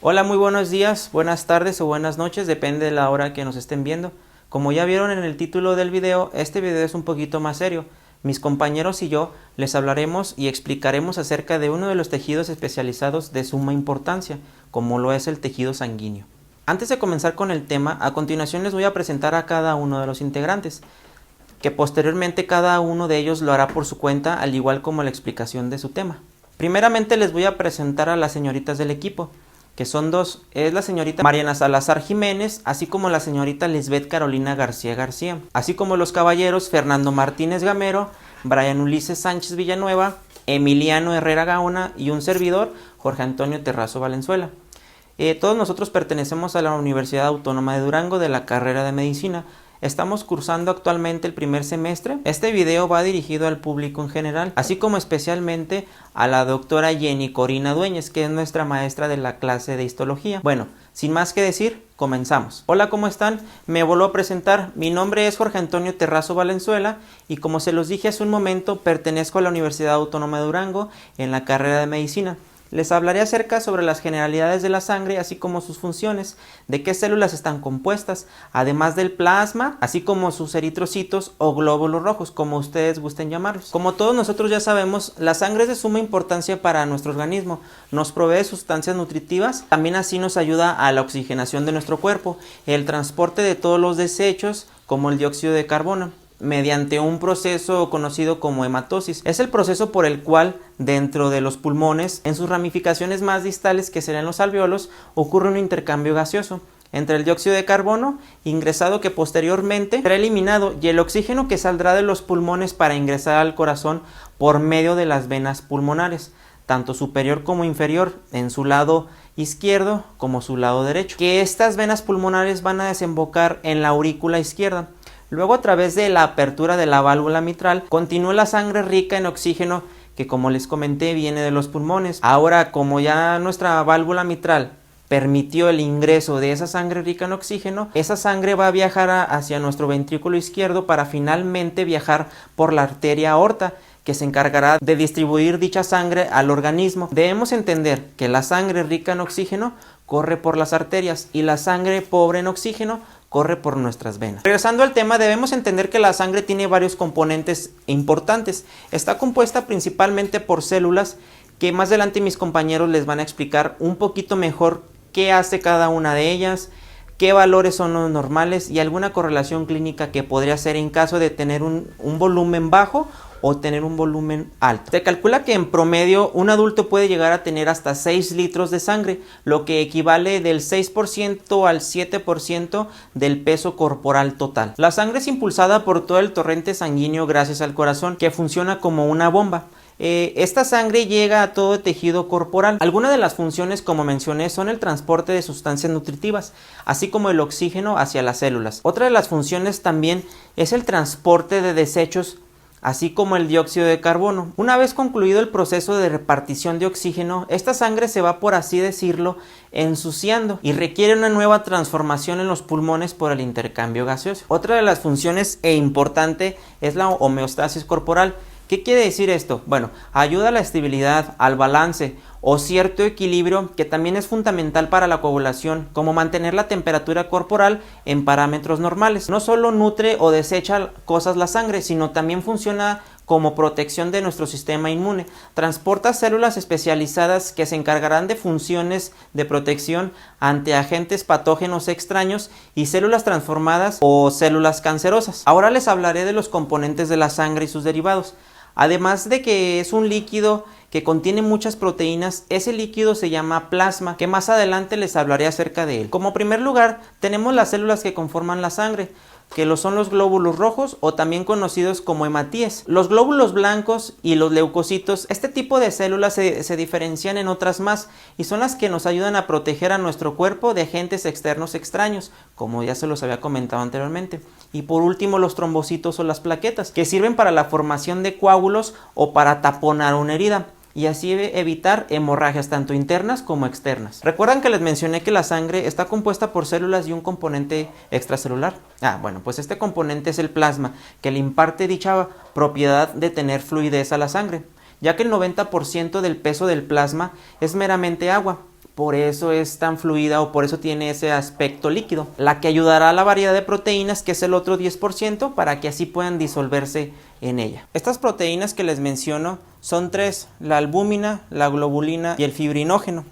Hola, muy buenos días, buenas tardes o buenas noches, depende de la hora que nos estén viendo. Como ya vieron en el título del video, este video es un poquito más serio. Mis compañeros y yo les hablaremos y explicaremos acerca de uno de los tejidos especializados de suma importancia, como lo es el tejido sanguíneo. Antes de comenzar con el tema, a continuación les voy a presentar a cada uno de los integrantes, que posteriormente cada uno de ellos lo hará por su cuenta, al igual como la explicación de su tema. Primeramente les voy a presentar a las señoritas del equipo, que son dos. Es la señorita Mariana Salazar Jiménez, así como la señorita Lisbeth Carolina García García, así como los caballeros Fernando Martínez Gamero, Brian Ulises Sánchez Villanueva, Emiliano Herrera Gaona y un servidor, Jorge Antonio Terrazo Valenzuela. Todos nosotros pertenecemos a la Universidad Autónoma de Durango de la carrera de Medicina. Estamos cursando actualmente el primer semestre. Este video va dirigido al público en general, así como especialmente a la doctora Jenny Corina Dueñez, que es nuestra maestra de la clase de histología. Bueno, sin más que decir, comenzamos. Hola, ¿cómo están? Me vuelvo a presentar. Mi nombre es Jorge Antonio Terrazo Valenzuela y como se los dije hace un momento, pertenezco a la Universidad Autónoma de Durango en la carrera de Medicina. Les hablaré acerca sobre las generalidades de la sangre, así como sus funciones, de qué células están compuestas, además del plasma, así como sus eritrocitos o glóbulos rojos, como ustedes gusten llamarlos. Como todos nosotros ya sabemos, la sangre es de suma importancia para nuestro organismo, nos provee sustancias nutritivas, también así nos ayuda a la oxigenación de nuestro cuerpo, el transporte de todos los desechos, como el dióxido de carbono, mediante un proceso conocido como hematosis. Es el proceso por el cual dentro de los pulmones, en sus ramificaciones más distales que serán los alveolos, ocurre un intercambio gaseoso entre el dióxido de carbono ingresado que posteriormente será eliminado y el oxígeno que saldrá de los pulmones para ingresar al corazón por medio de las venas pulmonares, tanto superior como inferior, en su lado izquierdo como su lado derecho, que estas venas pulmonares van a desembocar en la aurícula izquierda. Luego, a través de la apertura de la válvula mitral, continúa la sangre rica en oxígeno que, como les comenté, viene de los pulmones. Ahora, como ya nuestra válvula mitral permitió el ingreso de esa sangre rica en oxígeno, esa sangre va a viajar hacia nuestro ventrículo izquierdo para finalmente viajar por la arteria aorta, que se encargará de distribuir dicha sangre al organismo. Debemos entender que la sangre rica en oxígeno corre por las arterias y la sangre pobre en oxígeno corre por nuestras venas. Regresando al tema, debemos entender que la sangre tiene varios componentes importantes. Está compuesta principalmente por células que más adelante mis compañeros les van a explicar un poquito mejor qué hace cada una de ellas, qué valores son los normales y alguna correlación clínica que podría ser en caso de tener un volumen bajo o tener un volumen alto. Se calcula que en promedio un adulto puede llegar a tener hasta 6 litros de sangre, lo que equivale del 6% al 7% del peso corporal total. La sangre es impulsada por todo el torrente sanguíneo gracias al corazón, que funciona como una bomba. Esta sangre llega a todo tejido corporal. Algunas de las funciones, como mencioné, son el transporte de sustancias nutritivas, así como el oxígeno hacia las células. Otra de las funciones también es el transporte de desechos, así como el dióxido de carbono. Una vez concluido el proceso de repartición de oxígeno, esta sangre se va, por así decirlo, ensuciando y requiere una nueva transformación en los pulmones por el intercambio gaseoso. Otra de las funciones importante es la homeostasis corporal. ¿Qué quiere decir esto? Bueno, ayuda a la estabilidad, al balance o cierto equilibrio que también es fundamental para la coagulación, como mantener la temperatura corporal en parámetros normales. No solo nutre o desecha cosas la sangre, sino también funciona como protección de nuestro sistema inmune. Transporta células especializadas que se encargarán de funciones de protección ante agentes patógenos extraños y células transformadas o células cancerosas. Ahora les hablaré de los componentes de la sangre y sus derivados. Además de que es un líquido que contiene muchas proteínas, ese líquido se llama plasma, que más adelante les hablaré acerca de él. Como primer lugar, tenemos las células que conforman la sangre, que son los glóbulos rojos o también conocidos como hematíes. Los glóbulos blancos y los leucocitos, este tipo de células se diferencian en otras más y son las que nos ayudan a proteger a nuestro cuerpo de agentes externos extraños, como ya se los había comentado anteriormente. Y por último, los trombocitos o las plaquetas, que sirven para la formación de coágulos o para taponar una herida y así evitar hemorragias tanto internas como externas. ¿Recuerdan que les mencioné que la sangre está compuesta por células y un componente extracelular? Bueno, pues este componente es el plasma, que le imparte dicha propiedad de tener fluidez a la sangre, ya que el 90% del peso del plasma es meramente agua. por eso es tan fluida o por eso tiene ese aspecto líquido. La que ayudará a la variedad de proteínas, que es el otro 10%, para que así puedan disolverse en ella. Estas proteínas que les menciono son tres: la albúmina, la globulina y el fibrinógeno.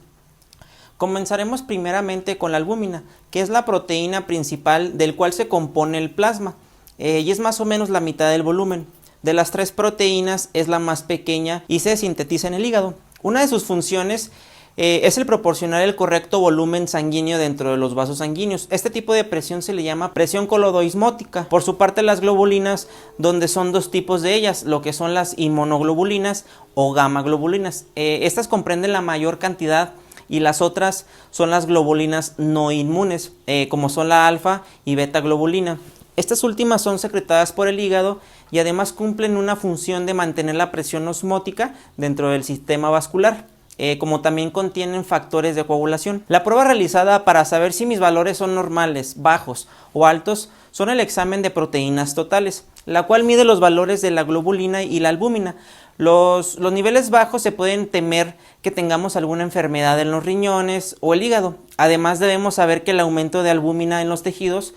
Comenzaremos primeramente con la albúmina, que es la proteína principal del cual se compone el plasma, y es más o menos la mitad del volumen. De las tres proteínas es la más pequeña y se sintetiza en el hígado. Una de sus funciones es el proporcionar el correcto volumen sanguíneo dentro de los vasos sanguíneos. Este tipo de presión se le llama presión coloidosmótica. Por su parte, las globulinas, donde son dos tipos de ellas, lo que son las inmunoglobulinas o gamma globulinas. Estas comprenden la mayor cantidad, y las otras son las globulinas no inmunes, como son la alfa y beta globulina. Estas últimas son secretadas por el hígado y además cumplen una función de mantener la presión osmótica dentro del sistema vascular, como también contienen factores de coagulación. La prueba realizada para saber si mis valores son normales, bajos o altos son el examen de proteínas totales, la cual mide los valores de la globulina y la albúmina. Los niveles bajos se pueden temer que tengamos alguna enfermedad en los riñones o el hígado. Además, debemos saber que el aumento de albúmina en los tejidos,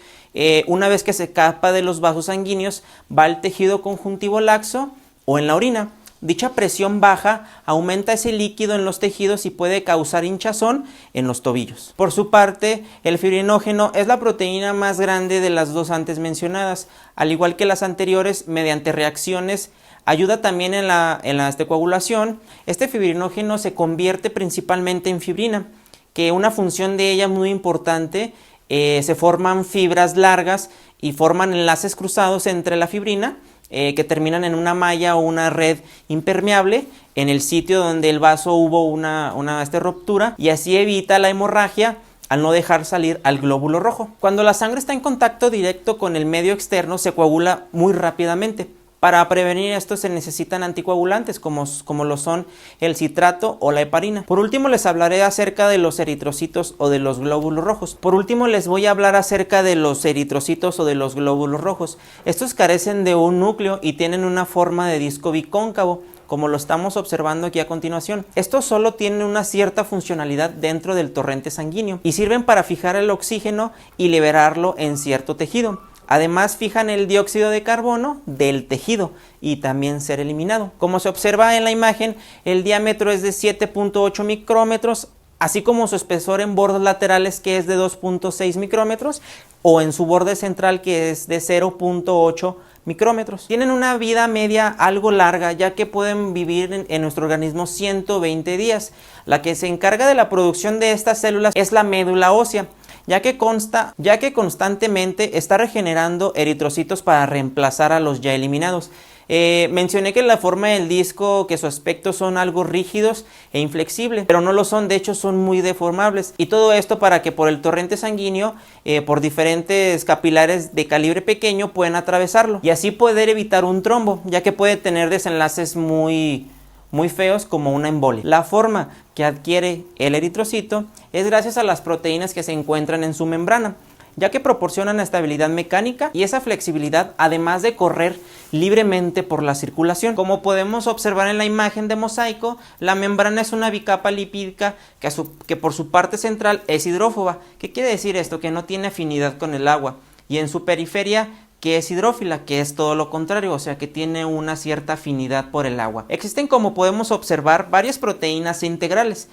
una vez que se escapa de los vasos sanguíneos, va al tejido conjuntivo laxo o en la orina. Dicha presión baja aumenta ese líquido en los tejidos y puede causar hinchazón en los tobillos. Por su parte, el fibrinógeno es la proteína más grande de las dos antes mencionadas. Al igual que las anteriores, mediante reacciones ayuda también en la coagulación. Este fibrinógeno se convierte principalmente en fibrina, que una función de ella muy importante, se forman fibras largas y forman enlaces cruzados entre la fibrina, que terminan en una malla o una red impermeable en el sitio donde el vaso hubo una ruptura, y así evita la hemorragia al no dejar salir al glóbulo rojo. Cuando la sangre está en contacto directo con el medio externo, se coagula muy rápidamente. Para prevenir esto se necesitan anticoagulantes como lo son el citrato o la heparina. Por último, les hablaré acerca de los eritrocitos o de los glóbulos rojos. Estos carecen de un núcleo y tienen una forma de disco bicóncavo, como lo estamos observando aquí a continuación. Estos solo tienen una cierta funcionalidad dentro del torrente sanguíneo y sirven para fijar el oxígeno y liberarlo en cierto tejido. Además, fijan el dióxido de carbono del tejido y también ser eliminado. Como se observa en la imagen, el diámetro es de 7.8 micrómetros, así como su espesor en bordes laterales, que es de 2.6 micrómetros, o en su borde central, que es de 0.8 micrómetros. Tienen una vida media algo larga, ya que pueden vivir en nuestro organismo 120 días. La que se encarga de la producción de estas células es la médula ósea, ya que constantemente está regenerando eritrocitos para reemplazar a los ya eliminados. Mencioné que la forma del disco, que su aspecto son algo rígidos e inflexibles, pero no lo son, de hecho son muy deformables, y todo esto para que por el torrente sanguíneo, por diferentes capilares de calibre pequeño, pueden atravesarlo y así poder evitar un trombo, ya que puede tener desenlaces muy feos como una embolia. La forma que adquiere el eritrocito es gracias a las proteínas que se encuentran en su membrana, ya que proporcionan estabilidad mecánica y esa flexibilidad, además de correr libremente por la circulación. Como podemos observar en la imagen de mosaico, la membrana es una bicapa lipídica que por su parte central es hidrófoba. ¿Qué quiere decir esto? Que no tiene afinidad con el agua, y en su periferia, que es hidrófila, que es todo lo contrario, o sea que tiene una cierta afinidad por el agua. Existen, como podemos observar, varias proteínas integrales.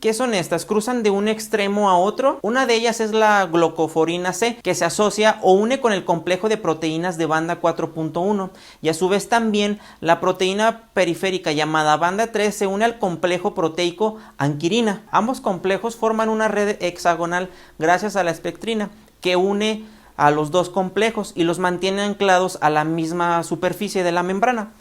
¿Qué son estas? Cruzan de un extremo a otro. Una de ellas es la glucoforina C, que se asocia o une con el complejo de proteínas de banda 4.1, y a su vez también la proteína periférica llamada banda 3 se une al complejo proteico anquirina. Ambos complejos forman una red hexagonal gracias a la espectrina, que une a los dos complejos y los mantiene anclados a la misma superficie de la membrana.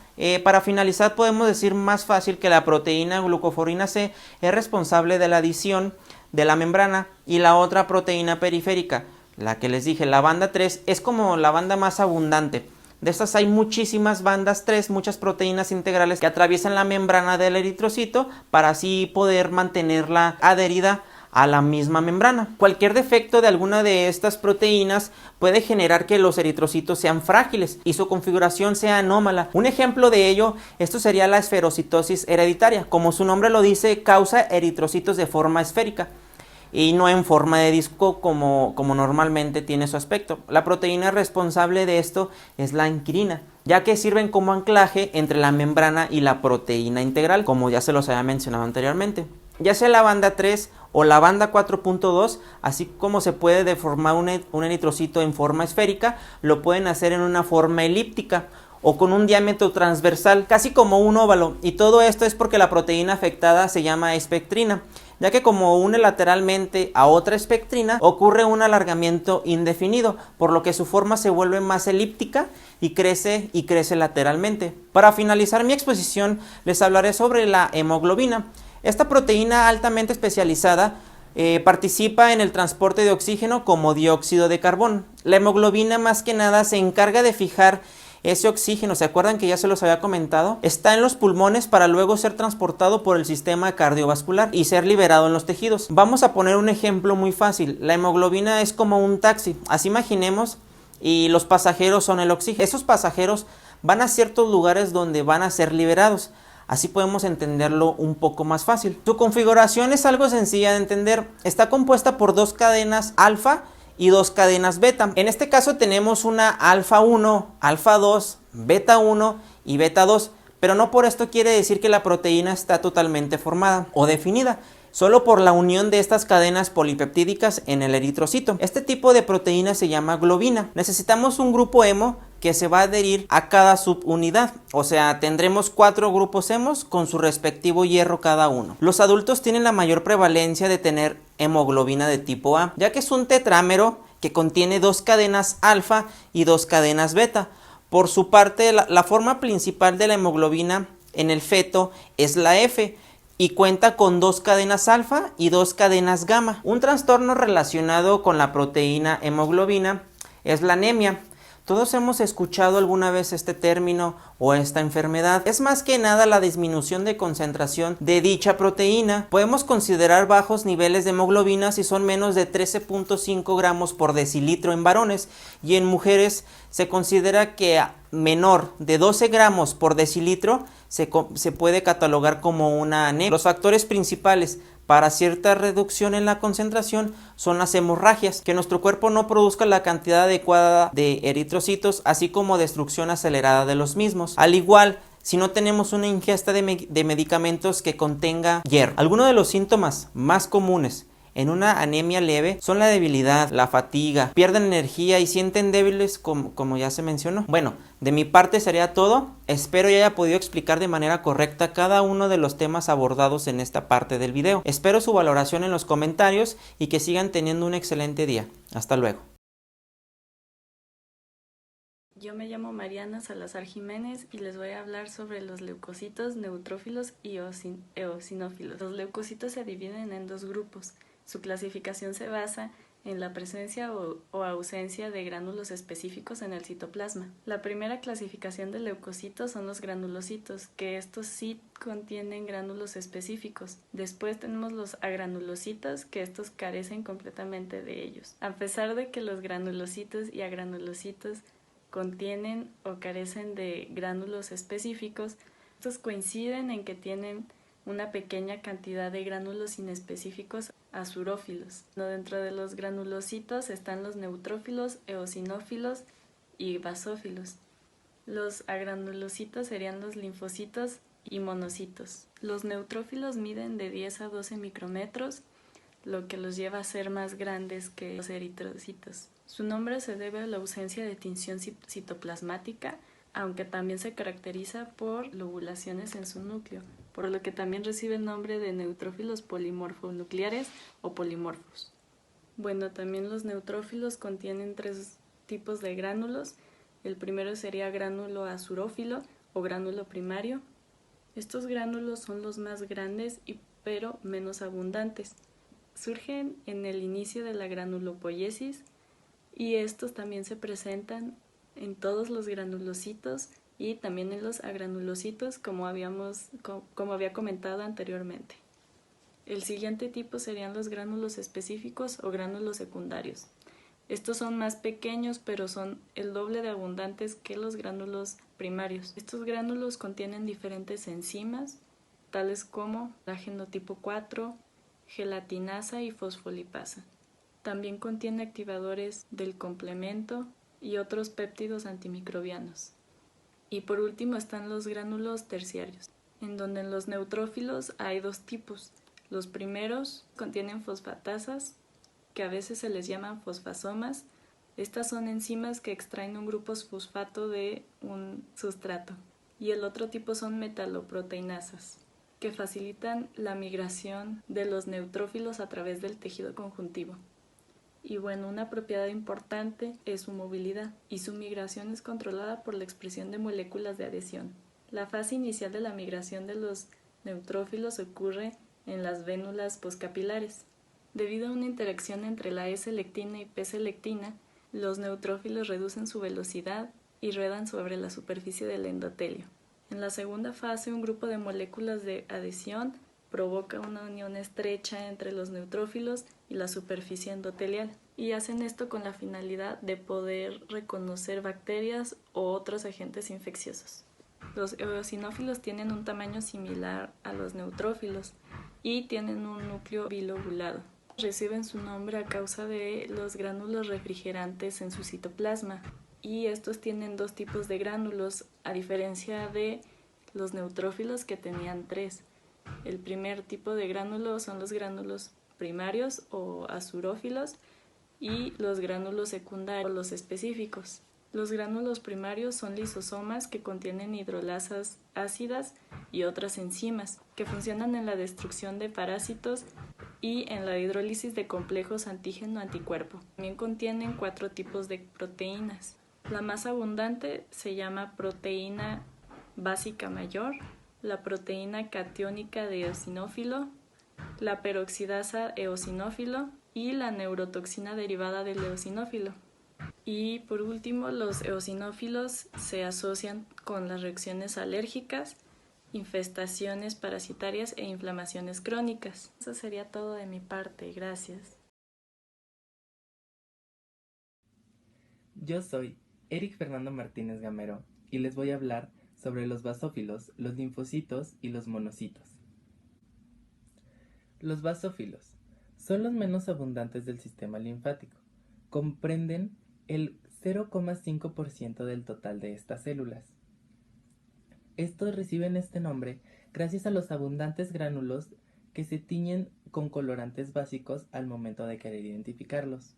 Para finalizar, podemos decir más fácil que la proteína glucoforina C es responsable de la adición de la membrana, y la otra proteína periférica, la que les dije, la banda 3, es como la banda más abundante. De estas hay muchísimas bandas 3, muchas proteínas integrales que atraviesan la membrana del eritrocito para así poder mantenerla adherida a la misma membrana. Cualquier defecto de alguna de estas proteínas puede generar que los eritrocitos sean frágiles y su configuración sea anómala. Un ejemplo de ello, esto sería la esferocitosis hereditaria. Como su nombre lo dice, causa eritrocitos de forma esférica y no en forma de disco como normalmente tiene su aspecto. La proteína responsable de esto es la anquirina, ya que sirven como anclaje entre la membrana y la proteína integral, como ya se los había mencionado anteriormente. Ya sea la banda 3 o la banda 4.2, así como se puede deformar un eritrocito en forma esférica, lo pueden hacer en una forma elíptica o con un diámetro transversal, casi como un óvalo, y todo esto es porque la proteína afectada se llama espectrina, ya que como une lateralmente a otra espectrina, ocurre un alargamiento indefinido, por lo que su forma se vuelve más elíptica y crece lateralmente. Para finalizar mi exposición, les hablaré sobre la hemoglobina. Esta proteína altamente especializada participa en el transporte de oxígeno como dióxido de carbono. La hemoglobina más que nada se encarga de fijar ese oxígeno, ¿se acuerdan que ya se los había comentado? Está en los pulmones para luego ser transportado por el sistema cardiovascular y ser liberado en los tejidos. Vamos a poner un ejemplo muy fácil. La hemoglobina es como un taxi, así imaginemos, y los pasajeros son el oxígeno. Esos pasajeros van a ciertos lugares donde van a ser liberados. Así podemos entenderlo un poco más fácil. Su configuración es algo sencilla de entender. Está compuesta por dos cadenas alfa y dos cadenas beta. En este caso tenemos una alfa 1, alfa 2, beta 1 y beta 2, pero no por esto quiere decir que la proteína está totalmente formada o definida, solo por la unión de estas cadenas polipeptídicas en el eritrocito. Este tipo de proteína se llama globina. Necesitamos un grupo hemo que se va a adherir a cada subunidad, o sea, tendremos 4 grupos hemos con su respectivo hierro cada uno. Los adultos tienen la mayor prevalencia de tener hemoglobina de tipo A, ya que es un tetrámero que contiene 2 cadenas alfa y 2 cadenas beta. Por su parte, la forma principal de la hemoglobina en el feto es la F, y cuenta con 2 cadenas alfa y 2 cadenas gamma. Un trastorno relacionado con la proteína hemoglobina es la anemia. Todos hemos escuchado alguna vez este término o esta enfermedad. Es más que nada la disminución de concentración de dicha proteína. Podemos considerar bajos niveles de hemoglobina si son menos de 13.5 gramos por decilitro en varones, y en mujeres se considera que menor de 12 gramos por decilitro se puede catalogar como una anemia. Los factores principales para cierta reducción en la concentración son las hemorragias, que nuestro cuerpo no produzca la cantidad adecuada de eritrocitos, así como destrucción acelerada de los mismos. Al igual, si no tenemos una ingesta de medicamentos que contenga hierro. Algunos de los síntomas más comunes en una anemia leve son la debilidad, la fatiga, pierden energía y sienten débiles como ya se mencionó. Bueno, de mi parte sería todo. Espero ya haya podido explicar de manera correcta cada uno de los temas abordados en esta parte del video. Espero su valoración en los comentarios y que sigan teniendo un excelente día. Hasta luego. Yo me llamo Mariana Salazar Jiménez y les voy a hablar sobre los leucocitos, neutrófilos y eosinófilos. Los leucocitos se dividen en 2 grupos. Su clasificación se basa en la presencia o ausencia de gránulos específicos en el citoplasma. La primera clasificación de leucocitos son los granulocitos, que estos sí contienen gránulos específicos. Después tenemos los agranulocitos, que estos carecen completamente de ellos. A pesar de que los granulocitos y agranulocitos contienen o carecen de gránulos específicos, estos coinciden en que tienen una pequeña cantidad de gránulos inespecíficos azurófilos. Dentro de los granulocitos están los neutrófilos, eosinófilos y basófilos. Los agranulocitos serían los linfocitos y monocitos. Los neutrófilos miden de 10 a 12 micrómetros, lo que los lleva a ser más grandes que los eritrocitos. Su nombre se debe a la ausencia de tinción citoplasmática, aunque también se caracteriza por lobulaciones en su núcleo, por lo que también recibe el nombre de neutrófilos polimorfonucleares o polimorfos. Bueno, también los neutrófilos contienen 3 tipos de gránulos. El primero sería gránulo azurófilo o gránulo primario. Estos gránulos son los más grandes pero menos abundantes. Surgen en el inicio de la granulopoiesis y estos también se presentan en todos los granulocitos y también en los agranulocitos, como había comentado anteriormente. El siguiente tipo serían los gránulos específicos o gránulos secundarios. Estos son más pequeños, pero son el doble de abundantes que los gránulos primarios. Estos gránulos contienen diferentes enzimas, tales como la genotipo 4, gelatinasa y fosfolipasa. También contiene activadores del complemento y otros péptidos antimicrobianos. Y por último están los gránulos terciarios, en donde en los neutrófilos hay dos tipos. Los primeros contienen fosfatasas, que a veces se les llaman fosfasomas. Estas son enzimas que extraen un grupo fosfato de un sustrato. Y el otro tipo son metaloproteinasas, que facilitan la migración de los neutrófilos a través del tejido conjuntivo. Y bueno, una propiedad importante es su movilidad, y su migración es controlada por la expresión de moléculas de adhesión. La fase inicial de la migración de los neutrófilos ocurre en las vénulas poscapilares. Debido a una interacción entre la S-lectina y P-selectina, los neutrófilos reducen su velocidad y ruedan sobre la superficie del endotelio. En la segunda fase, un grupo de moléculas de adhesión provoca una unión estrecha entre los neutrófilos y la superficie endotelial, y hacen esto con la finalidad de poder reconocer bacterias o otros agentes infecciosos. Los eosinófilos tienen un tamaño similar a los neutrófilos y tienen un núcleo bilobulado. Reciben su nombre a causa de los gránulos refrigerantes en su citoplasma, y estos tienen dos tipos de gránulos, a diferencia de los neutrófilos que tenían tres. El primer tipo de gránulo son los gránulos primarios o azurófilos y los gránulos secundarios o los específicos. Los gránulos primarios son lisosomas que contienen hidrolasas ácidas y otras enzimas que funcionan en la destrucción de parásitos y en la hidrólisis de complejos antígeno-anticuerpo. También contienen 4 tipos de proteínas. La más abundante se llama proteína básica mayor, la proteína catiónica de eosinófilo, la peroxidasa eosinófilo y la neurotoxina derivada del eosinófilo. Y por último, los eosinófilos se asocian con las reacciones alérgicas, infestaciones parasitarias e inflamaciones crónicas. Eso sería todo de mi parte. Gracias. Yo soy Eric Fernando Martínez Gamero y les voy a hablar sobre los basófilos, los linfocitos y los monocitos. Los basófilos son los menos abundantes del sistema linfático. Comprenden el 0,5% del total de estas células. Estos reciben este nombre gracias a los abundantes gránulos que se tiñen con colorantes básicos al momento de querer identificarlos.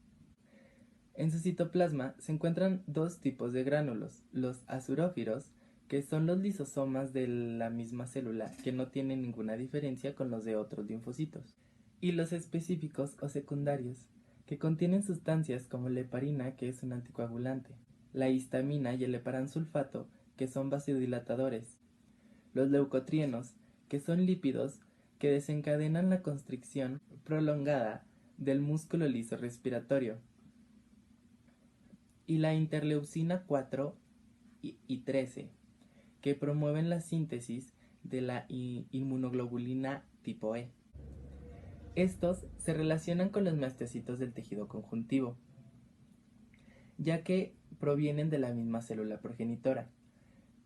En su citoplasma se encuentran dos tipos de gránulos, los azurófilos, que son los lisosomas de la misma célula que no tienen ninguna diferencia con los de otros linfocitos, y los específicos o secundarios, que contienen sustancias como la heparina, que es un anticoagulante, la histamina y el heparansulfato, que son vasodilatadores, los leucotrienos, que son lípidos que desencadenan la constricción prolongada del músculo liso respiratorio, y la interleucina 4 y 13, que promueven la síntesis de la inmunoglobulina tipo E. Estos se relacionan con los mastocitos del tejido conjuntivo, ya que provienen de la misma célula progenitora.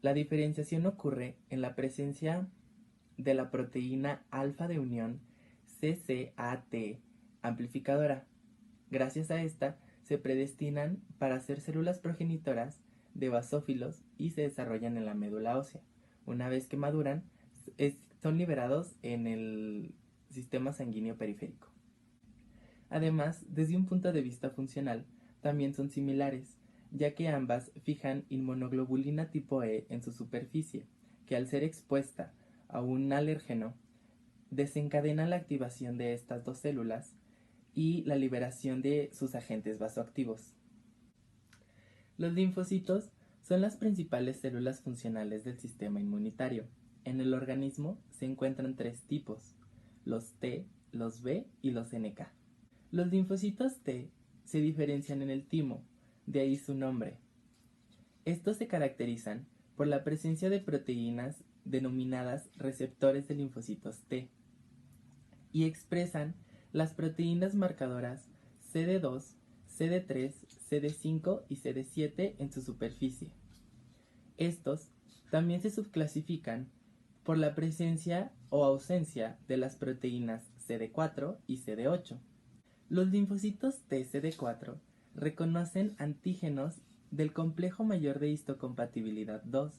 La diferenciación ocurre en la presencia de la proteína alfa de unión CCAT amplificadora. Gracias a esta, se predestinan para ser células progenitoras de basófilos y se desarrollan en la médula ósea. Una vez que maduran, son liberados en el sistema sanguíneo periférico. Además, desde un punto de vista funcional, también son similares, ya que ambas fijan inmunoglobulina tipo E en su superficie, que al ser expuesta a un alérgeno, desencadena la activación de estas dos células y la liberación de sus agentes vasoactivos. Los linfocitos son las principales células funcionales del sistema inmunitario. En el organismo se encuentran 3 tipos, los T, los B y los NK. Los linfocitos T se diferencian en el timo, de ahí su nombre. Estos se caracterizan por la presencia de proteínas denominadas receptores de linfocitos T. y expresan las proteínas marcadoras CD2, CD3, CD5 y CD7 en su superficie. Estos también se subclasifican por la presencia o ausencia de las proteínas CD4 y CD8. Los linfocitos T CD4 reconocen antígenos del complejo mayor de histocompatibilidad 2,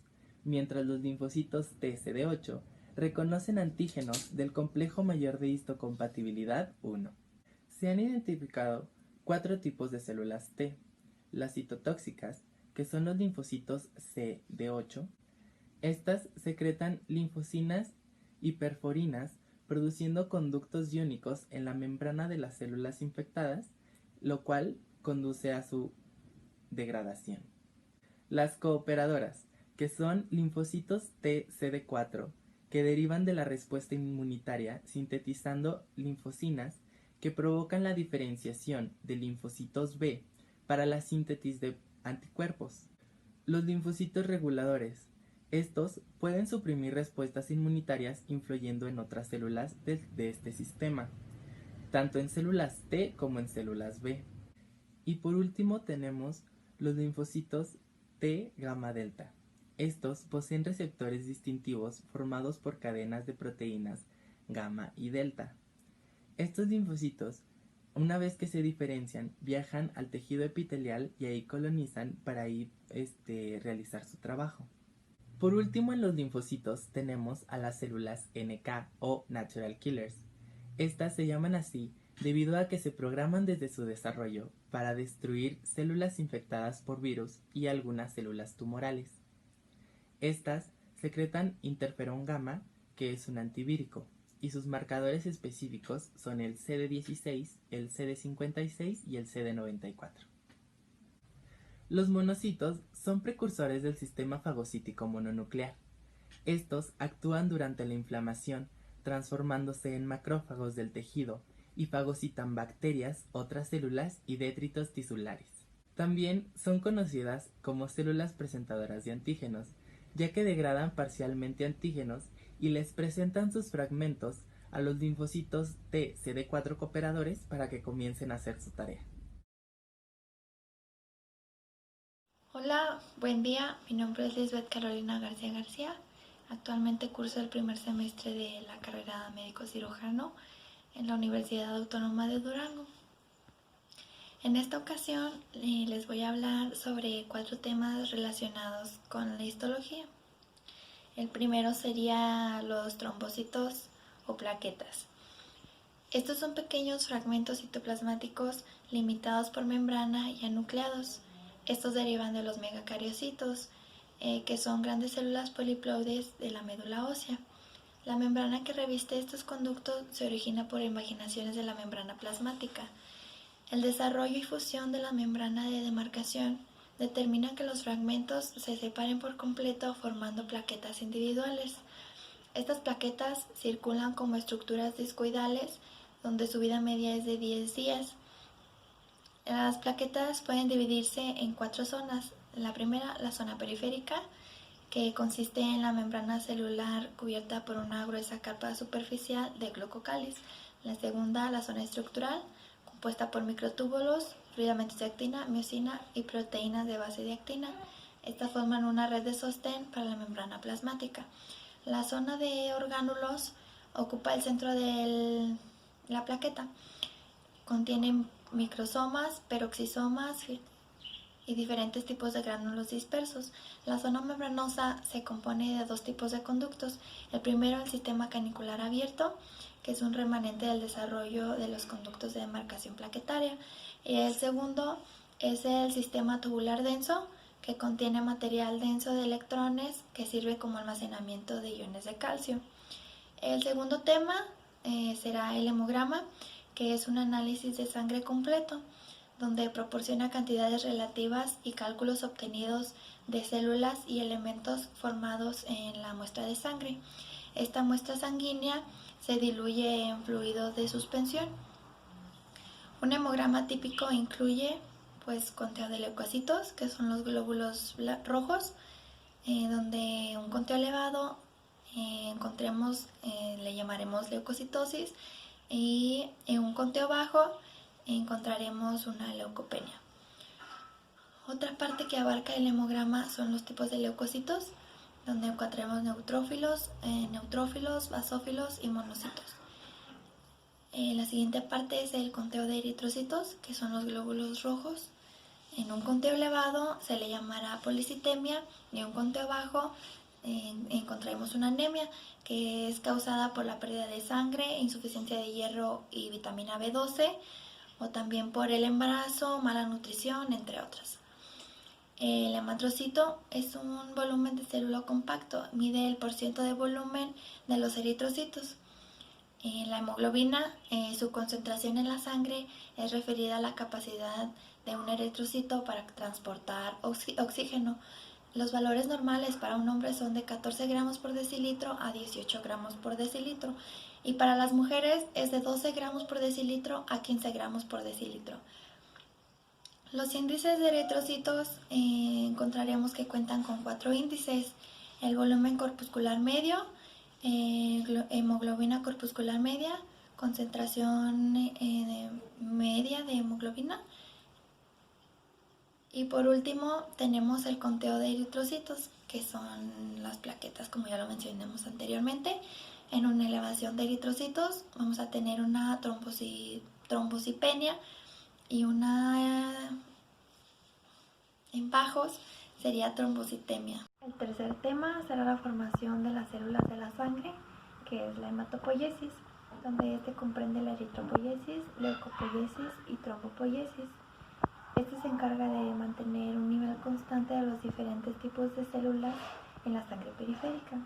mientras los linfocitos T CD8 reconocen antígenos del complejo mayor de histocompatibilidad 1. Se han identificado 4 tipos de células T: las citotóxicas, que son los linfocitos CD8. Estas secretan linfocinas y perforinas, produciendo conductos iónicos en la membrana de las células infectadas, lo cual conduce a su degradación. Las cooperadoras, que son linfocitos T CD4, que derivan de la respuesta inmunitaria sintetizando linfocinas que provocan la diferenciación de linfocitos B para la síntesis de anticuerpos. Los linfocitos reguladores. Estos pueden suprimir respuestas inmunitarias influyendo en otras células de este sistema, tanto en células T como en células B. Y por último tenemos los linfocitos T gamma delta. Estos poseen receptores distintivos formados por cadenas de proteínas gamma y delta. Estos linfocitos, una vez que se diferencian, viajan al tejido epitelial y ahí colonizan para ahí realizar su trabajo. Por último, en los linfocitos tenemos a las células NK o Natural Killers. Estas se llaman así debido a que se programan desde su desarrollo para destruir células infectadas por virus y algunas células tumorales. Estas secretan interferón gamma, que es un antivírico, y sus marcadores específicos son el CD16, el CD56 y el CD94. Los monocitos son precursores del sistema fagocítico mononuclear. Estos actúan durante la inflamación, transformándose en macrófagos del tejido y fagocitan bacterias, otras células y detritos tisulares. También son conocidas como células presentadoras de antígenos, ya que degradan parcialmente antígenos y les presentan sus fragmentos a los linfocitos T CD4 cooperadores para que comiencen a hacer su tarea. Hola, buen día. Mi nombre es Lisbeth Carolina García García. Actualmente curso el primer semestre de la carrera de médico cirujano en la Universidad Autónoma de Durango. En esta ocasión les voy a hablar sobre 4 temas relacionados con la histología. El primero sería los trombocitos o plaquetas. Estos son pequeños fragmentos citoplasmáticos limitados por membrana y anucleados. Estos derivan de los megacariocitos, que son grandes células poliploides de la médula ósea. La membrana que reviste estos conductos se origina por imaginaciones de la membrana plasmática. El desarrollo y fusión de la membrana de demarcación determina que los fragmentos se separen por completo formando plaquetas individuales. Estas plaquetas circulan como estructuras discoidales donde su vida media es de 10 días. Las plaquetas pueden dividirse en 4 zonas. La primera, la zona periférica, que consiste en la membrana celular cubierta por una gruesa capa superficial de glucocáliz. La segunda, la zona estructural, compuesta por microtúbulos, filamentos de actina, miosina y proteínas de base de actina. Estas forman una red de sostén para la membrana plasmática. La zona de orgánulos ocupa el centro de la plaqueta. Contiene microsomas, peroxisomas y diferentes tipos de gránulos dispersos. La zona membranosa se compone de 2 tipos de conductos. El primero, el sistema canicular abierto, que es un remanente del desarrollo de los conductos de demarcación plaquetaria. Y el segundo es el sistema tubular denso, que contiene material denso de electrones que sirve como almacenamiento de iones de calcio. El segundo tema será el hemograma, que es un análisis de sangre completo, donde proporciona cantidades relativas y cálculos obtenidos de células y elementos formados en la muestra de sangre. Esta muestra sanguínea se diluye en fluido de suspensión. Un hemograma típico incluye conteo de leucocitos, que son los glóbulos rojos, donde un conteo elevado encontremos, le llamaremos leucocitosis, y en un conteo bajo encontraremos una leucopenia. Otra parte que abarca el hemograma son los tipos de leucocitos, donde encontraremos neutrófilos, basófilos y monocitos. La siguiente parte es el conteo de eritrocitos, que son los glóbulos rojos. En un conteo elevado se le llamará policitemia y en un conteo bajo encontraremos una anemia que es causada por la pérdida de sangre, insuficiencia de hierro y vitamina B12, o también por el embarazo, mala nutrición, entre otras. El hematrocito es un volumen de célula compacto, mide el porcentaje de volumen de los eritrocitos. La hemoglobina, su concentración en la sangre es referida a la capacidad de un eritrocito para transportar oxígeno. Los valores normales para un hombre son de 14 gramos por decilitro a 18 gramos por decilitro y para las mujeres es de 12 gramos por decilitro a 15 gramos por decilitro. Los índices de eritrocitos encontraremos que cuentan con 4 índices: el volumen corpuscular medio, hemoglobina corpuscular media, concentración media de hemoglobina, y por último tenemos el conteo de eritrocitos, que son las plaquetas, como ya lo mencionamos anteriormente. En una elevación de eritrocitos vamos a tener una trombocitopenia y en bajos sería trombocitemia. El tercer tema será la formación de las células de la sangre, que es la hematopoiesis, donde este comprende la eritropoiesis, leucopoiesis y trombopoiesis. Este se encarga de mantener un nivel constante de los diferentes tipos de células en la sangre periférica.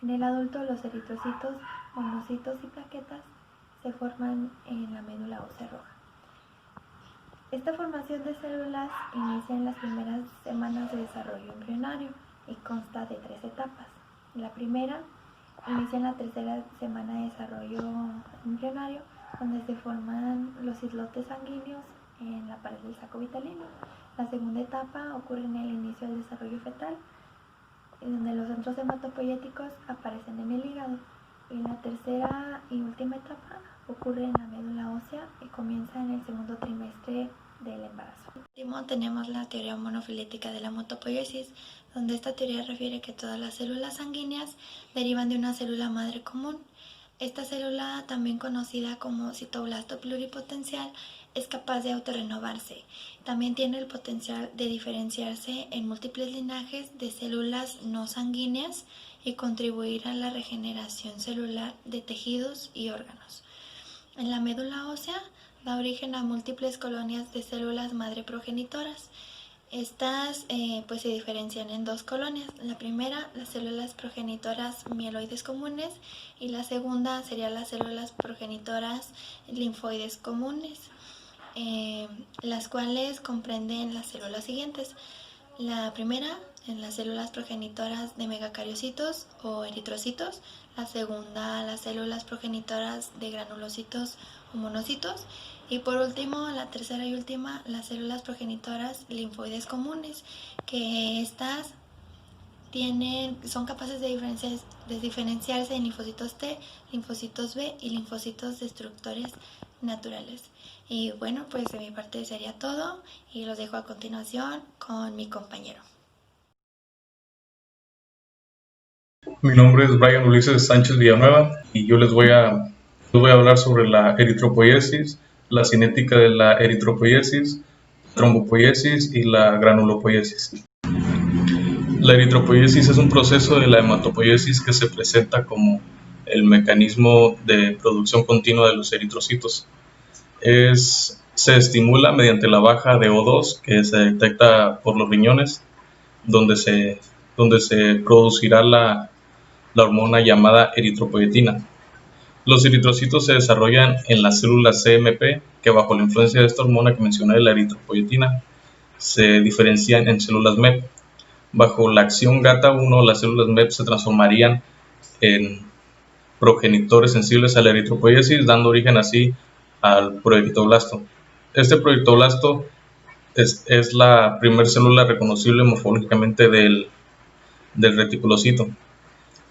En el adulto, los eritrocitos, monocitos y plaquetas se forman en la médula ósea roja. Esta formación de células inicia en las primeras semanas de desarrollo embrionario y consta de 3 etapas. La primera inicia en la tercera semana de desarrollo embrionario, donde se forman los islotes sanguíneos en la pared del saco vitalino. La segunda etapa ocurre en el inicio del desarrollo fetal, donde los centros hematopoyéticos aparecen en el hígado. Y la tercera y última etapa ocurre en la médula ósea y comienza en el segundo trimestre del embarazo. Por último, tenemos la teoría monofilítica de la hematopoiesis, donde esta teoría refiere que todas las células sanguíneas derivan de una célula madre común. Esta célula, también conocida como citoblasto pluripotencial, es capaz de autorrenovarse. También tiene el potencial de diferenciarse en múltiples linajes de células no sanguíneas y contribuir a la regeneración celular de tejidos y órganos. En la médula ósea da origen a múltiples colonias de células madre progenitoras. Estas se diferencian en 2 colonias. La primera, las células progenitoras mieloides comunes, y la segunda serían las células progenitoras linfoides comunes, las cuales comprenden las células siguientes. La primera, en las células progenitoras de megacariocitos o eritrocitos. La segunda, las células progenitoras de granulocitos o monocitos. Y por último, la tercera y última, las células progenitoras linfoides comunes, que estas son capaces de diferenciarse en linfocitos T, linfocitos B y linfocitos destructores naturales. Y bueno, pues de mi parte sería todo y los dejo a continuación con mi compañero. Mi nombre es Brian Ulises Sánchez Villanueva y yo les voy a hablar sobre la eritropoiesis, la cinética de la eritropoiesis, trombopoiesis y la granulopoiesis. La eritropoiesis es un proceso de la hematopoiesis que se presenta como el mecanismo de producción continua de los eritrocitos. Se estimula mediante la baja de O2 que se detecta por los riñones, donde se producirá la hormona llamada eritropoietina. Los eritrocitos se desarrollan en las células CMP, que bajo la influencia de esta hormona que mencioné, la eritropoietina, se diferencian en células MEP. Bajo la acción GATA1, las células MEP se transformarían en progenitores sensibles a la eritropoiesis, dando origen así al proeritoblasto. Este proeritoblasto es la primera célula reconocible morfológicamente del reticulocito.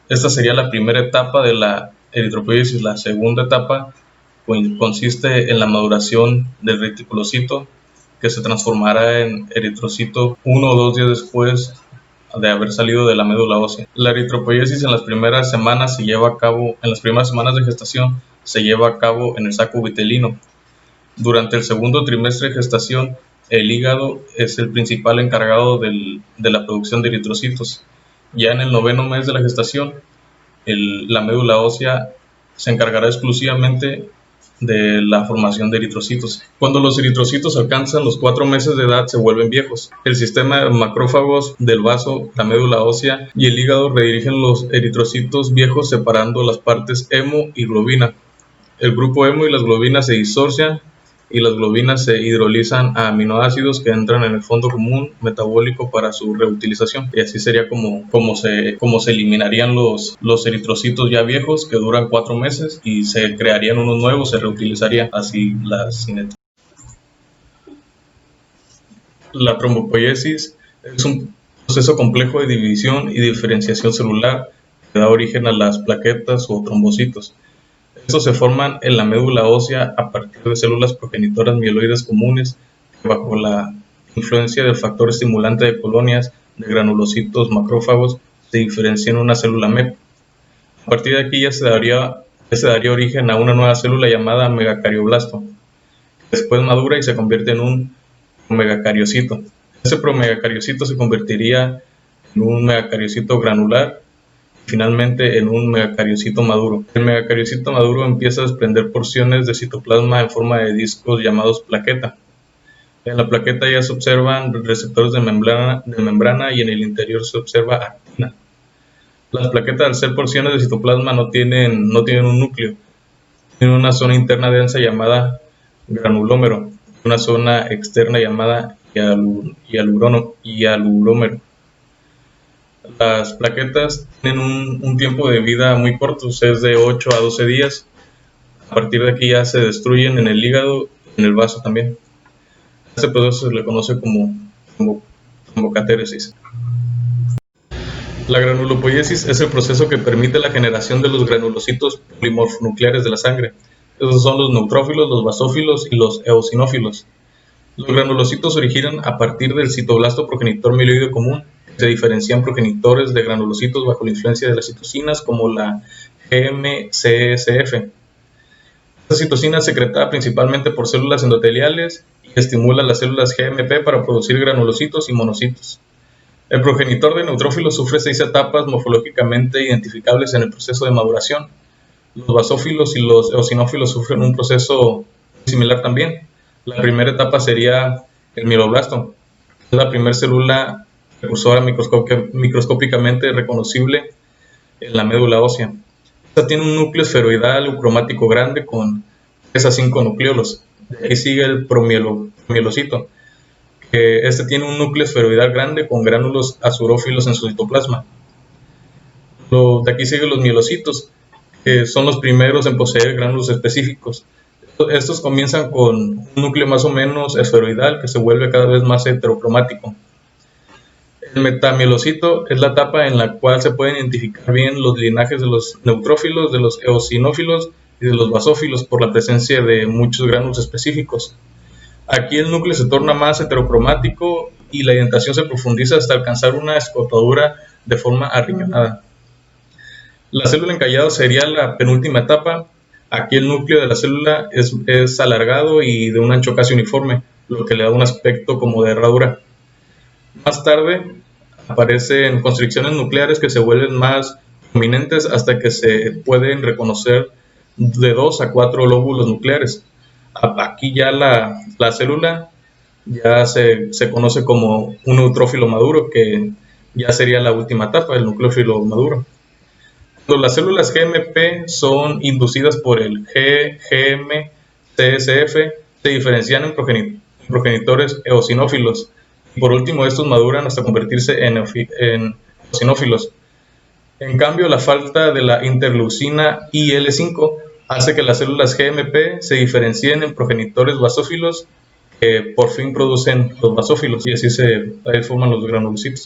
Esta sería la primera etapa de la eritropoiesis. La segunda etapa consiste en la maduración del reticulocito, que se transformará en eritrocito 1 o 2 días después de haber salido de la médula ósea. La eritropoiesis en las primeras semanas de gestación se lleva a cabo en el saco vitelino. Durante el segundo trimestre de gestación, el hígado es el principal encargado de la producción de eritrocitos. Ya en el 9º mes de la gestación, la médula ósea se encargará exclusivamente de la formación de eritrocitos. Cuando los eritrocitos alcanzan los 4 meses de edad, se vuelven viejos. El sistema de macrófagos del vaso, la médula ósea y el hígado redirigen los eritrocitos viejos separando las partes hemo y globina. El grupo hemo y las globinas se disocian y las globinas se hidrolizan a aminoácidos que entran en el fondo común metabólico para su reutilización. Y así sería como se eliminarían los eritrocitos ya viejos que duran 4 meses y se crearían unos nuevos, se reutilizaría así la cinética. La trombopoiesis es un proceso complejo de división y diferenciación celular que da origen a las plaquetas o trombocitos. Estos se forman en la médula ósea a partir de células progenitoras mieloides comunes que, bajo la influencia del factor estimulante de colonias de granulocitos macrófagos, se diferencian en una célula MEP. A partir de aquí ya se daría origen a una nueva célula llamada megacarioblasto, que después madura y se convierte en un promegacariocito. Ese promegacariocito se convertiría en un megacariocito granular, finalmente en un megacariocito maduro. El megacariocito maduro empieza a desprender porciones de citoplasma en forma de discos llamados plaqueta. En la plaqueta ya se observan receptores de membrana y en el interior se observa actina. Las plaquetas, al ser porciones de citoplasma, no tienen un núcleo. Tienen una zona interna densa llamada granulómero, una zona externa llamada hialulómero. Las plaquetas tienen un tiempo de vida muy corto, es de 8 a 12 días. A partir de aquí ya se destruyen en el hígado y en el vaso también. Este proceso se le conoce como trombocatéresis. La granulopoiesis es el proceso que permite la generación de los granulocitos polimorfonucleares de la sangre. Esos son los neutrófilos, los basófilos y los eosinófilos. Los granulocitos se originan a partir del citoblasto progenitor mieloide común. Se diferencian progenitores de granulocitos bajo la influencia de las citocinas como la GM-CSF. Esta citocina es secretada principalmente por células endoteliales y estimula las células GMP para producir granulocitos y monocitos. El progenitor de neutrófilos sufre 6 etapas morfológicamente identificables en el proceso de maduración. Los basófilos y los eosinófilos sufren un proceso similar también. La primera etapa sería el mieloblasto, que es la primera célula precursora microscópicamente reconocible en la médula ósea. Esta tiene un núcleo esferoidal eucromático grande con 3 a 5 nucleolos. De ahí sigue el promielocito, que tiene un núcleo esferoidal grande con gránulos azurófilos en su citoplasma. De aquí siguen los mielocitos, que son los primeros en poseer gránulos específicos. Estos comienzan con un núcleo más o menos esferoidal que se vuelve cada vez más heterocromático. El metamielocito es la etapa en la cual se pueden identificar bien los linajes de los neutrófilos, de los eosinófilos y de los basófilos por la presencia de muchos gránulos específicos. Aquí el núcleo se torna más heterocromático y la indentación se profundiza hasta alcanzar una escotadura de forma arriñonada. La célula encallada sería la penúltima etapa. Aquí el núcleo de la célula es alargado y de un ancho casi uniforme, lo que le da un aspecto como de herradura. Más tarde aparecen constricciones nucleares que se vuelven más prominentes hasta que se pueden reconocer de 2 a 4 lóbulos nucleares. Aquí ya la célula ya se conoce como un neutrófilo maduro, que ya sería la última etapa, el nucleófilo maduro. Cuando las células GMP son inducidas por el GM-CSF, se diferencian en progenitores eosinófilos. Por último, estos maduran hasta convertirse en eosinófilos. En cambio, la falta de la interleucina IL-5 hace que las células GMP se diferencien en progenitores basófilos que por fin producen los basófilos y así se forman los granulocitos.